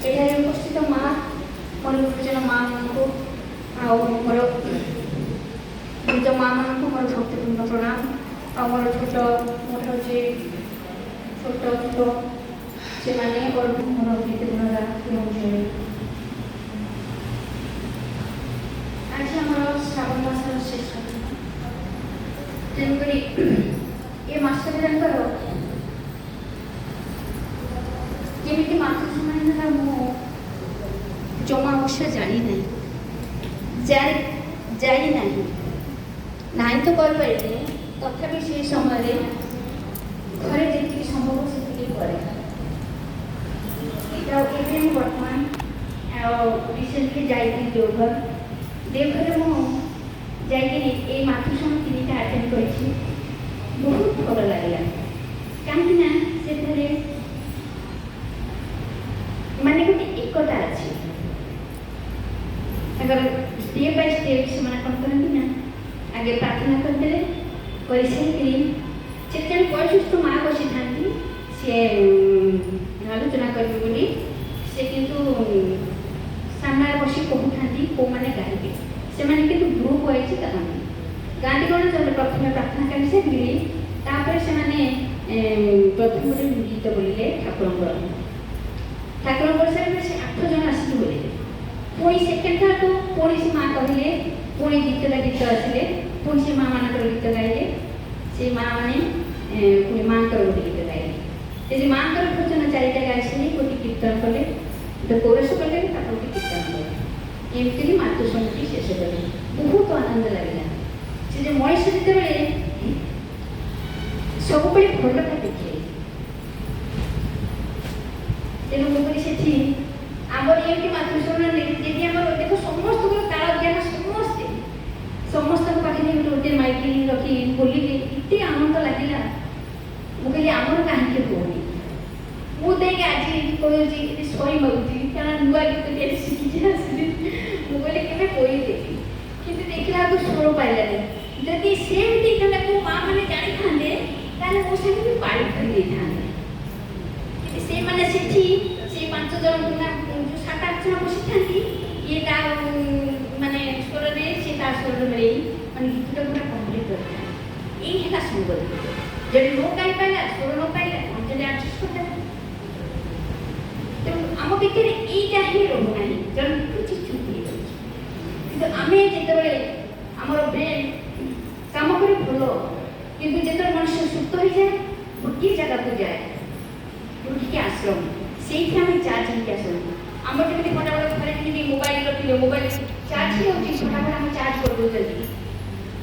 एठारे उपस्थित माँ मोर गुरुजन माँ मानू मोर निज माँ मानू मोर भक्तिपूर्ण प्रणाम आ मोर छोट मोर हूँ छोट छोट से मैंने और मोर भक्तिपूर्ण आज आम श्रावण मासर शेष तेणुक ये मासटाकर जमी मातृ समय मु जमा अवश्य जानी ना तो कर पारे तथापि से समय घरे जी संभव से बर्तमान रिसेंटली जाइए देवघर मुझे मातृ समय 3टा अटेंड कर बहुत भल लगे कहीं माने गोटे एकता अच्छी स्टेप बाय स्टेप से कौन करती ना आगे प्रार्थना करदे कर जन वयोष्ठ माँ बसी था सी आलोचना करेंगे से किंतु सामने बस कहते कौ मैंने गाइबे से ग्रुप वाइज गाँव गाँव कौन प्रथम प्रार्थना कर सारे प्रथम गोटे गीत बोलिले ठाकुर ठाकुर कर सारे से 8 जन आसिक बोले पुणी सेकेंड थार को पुणी से माँ कहले पुणी गीत आसिले पुणी से माँ मान गीत गाइले से माँ मैंने पुणी माँ गोटे गीत गाइले से माँ भजन 4टा गाई गोटे कीर्तन कले गोटे कोरस कले गोटे कीर्तन कले एमती मातृसंगीत शेष कले बहुत आनंद लगे से जो मनीष जिते सब भलटा देखे तेणु मुझे आमर ये मातृशरण जी आम देख समस्त काल ज्ञान समस्ते समस्त पाखे गोटे माइक रखी बोलिले इतने आनंद लगे मुझे आमर कहीं होनी मुझे आज कहूँ सही मांगी कारण नुआ गीत शिखी आसली मुझे केवे कहदेवी कि देखला स्वर पाइलानी जदि सेमती को माँ मैंने जानी था मो साथ पाड़ी धरी था से माने सेठी से 5 जन जो 7-8 जन बसी था ये माने स्वर रे से स्वर रे माने गीतटा पूरा कंप्लीट करता ये है संगत जब नो गाई पाइला स्वर नो पाइला अंजलि एडजस्ट करता तो आम भितर एटा ही रहू नाही जन कुछ छुटी किंतु आमे जेते बेले हमर ब्रेन काम करे भलो किंतु जेते मनुष्य सुस्त हो जाए गोटे जगह को जाए उठिक आश्रम से चार्ज होकर आसू आम जमी फटाफट घरे मोबाइल रखिले मोबाइल चार्ज ही होती फटाफट आम चार्ज कर दौरान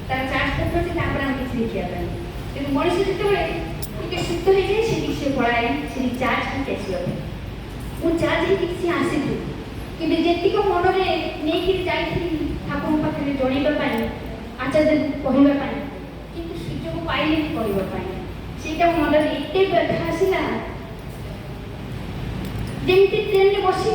तार चार्ज करते आम किसी लिखापी तेणु मनीष जिते सुस्त हो जाए से पढ़ाए से चार्ज होकर आसवाई मुझे चार्ज होती आसी कि जीक मन में नहीं जाइए ठाकुर पाखे जनवाई आचार्य कहवाई कि सुजोग पाइले कहवाई से मन में एत व्यथा आसला जमी ट्रेन बसी